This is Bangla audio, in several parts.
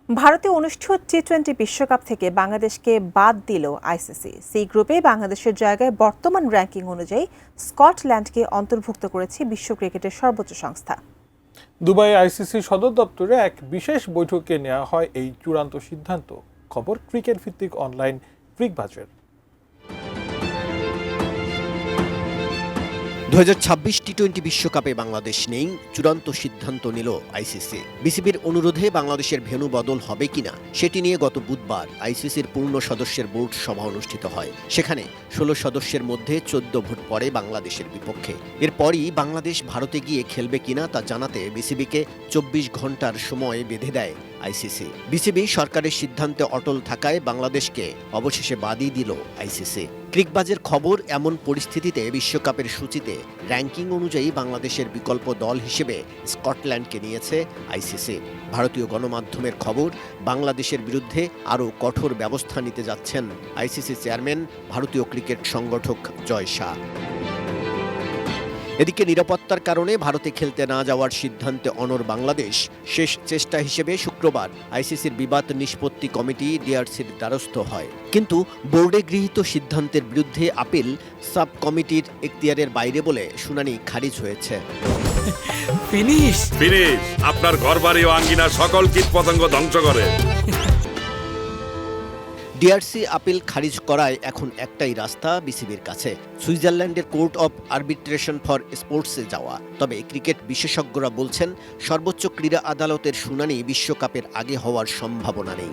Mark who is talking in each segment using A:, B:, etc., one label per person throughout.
A: ভারতে অনুষ্ঠিত টি-20 বিশ্বকাপ থেকে বাংলাদেশকে বাদ দিল আইসিসি। সি গ্রুপে বাংলাদেশের জায়গায় বর্তমান র্যাঙ্কিং অনুযায়ী স্কটল্যান্ডকে অন্তর্ভুক্ত করেছে বিশ্ব ক্রিকেটের সর্বোচ্চ সংস্থা।
B: দুবাই আইসিসি সদর দপ্তরে এক বিশেষ বৈঠকে নেওয়া হয় এই চূড়ান্ত সিদ্ধান্ত। খবর ক্রিকেট ভিত্তিক অনলাইন ক্রিকবাজের।
C: 2026 টি-20 বিশ্বকাপে বাংলাদেশ নেই, চূড়ান্ত সিদ্ধান্ত নিল আইসিসি। বিসিবির অনুরোধে বাংলাদেশের ভেন্যু বদল হবে কিনা সেটি নিয়ে গত বুধবার আইসিসির পূর্ণ সদস্যের বোর্ড সভা অনুষ্ঠিত হয়। সেখানে 16 সদস্যের মধ্যে 14 ভোট পড়ে বাংলাদেশের বিপক্ষে। এরপরই বাংলাদেশ ভারতে গিয়ে খেলবে কিনা তা জানাতে বিসিবিকে 24 ঘন্টার সময় বেঁধে দেয় আইসিসি। বিসিবি সরকারের সিদ্ধান্তে অটল থাকায় বাংলাদেশকে অবশেষে বাদই দিল আইসিসি। ক্রিকবাজের খবর, এমন পরিস্থিতিতে বিশ্বকাপের সূচিতে র্যাঙ্কিং অনুযায়ী বাংলাদেশের বিকল্প দল হিসেবে স্কটল্যান্ডকে নিয়েছে আইসিসি। ভারতীয় গণমাধ্যমের খবর, বাংলাদেশের বিরুদ্ধে আরও কঠোর ব্যবস্থা নিতে যাচ্ছেন আইসিসি চেয়ারম্যান ভারতীয় ক্রিকেট সংগঠক জয় শাহ। এদিকে নিরাপত্তার কারণে ভারতে খেলতে না যাওয়ার সিদ্ধান্তে অনড় বাংলাদেশ শেষ চেষ্টা হিসেবে শুক্রবার আইসিসির বিবাদ নিষ্পত্তি কমিটি ডিআরসির দ্বারস্থ হয়। কিন্তু বোর্ডে গৃহীত সিদ্ধান্তের বিরুদ্ধে আপিল সাব কমিটির এখতিয়ারের বাইরে বলে শুনানি খারিজ হয়েছে।
D: ফিনিশ আপনার ঘরবাড়ি ও আঙ্গিনা সকল কীটপতঙ্গ ধ্বংস করে।
C: ডিআরসি আপিল খারিজ করায় এখন একটাই রাস্তা বিসিবির কাছে, সুইজারল্যান্ডের কোর্ট অব আরবিট্রেশন ফর স্পোর্টসে যাওয়া। তবে ক্রিকেট বিশেষজ্ঞরা বলছেন, সর্বোচ্চ ক্রীড়া আদালতের শুনানি বিশ্বকাপের আগে হওয়ার সম্ভাবনা নেই।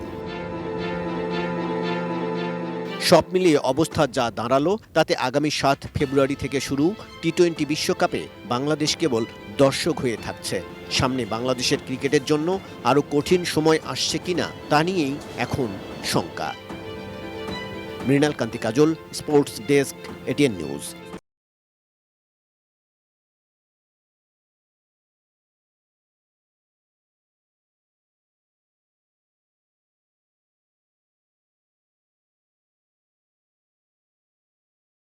C: সব মিলিয়ে অবস্থা যা দাঁড়ালো তাতে আগামী 7 ফেব্রুয়ারি থেকে শুরু টি-20 বিশ্বকাপে বাংলাদেশ কেবল দর্শক হয়ে থাকছে। সামনে বাংলাদেশের ক্রিকেটের জন্য আরও কঠিন সময় আসছে কিনা তা নিয়েই এখন শঙ্কা। মৃণাল কান্তি কাজল, স্পোর্টস ডেস্ক, এটিএন নিউজ।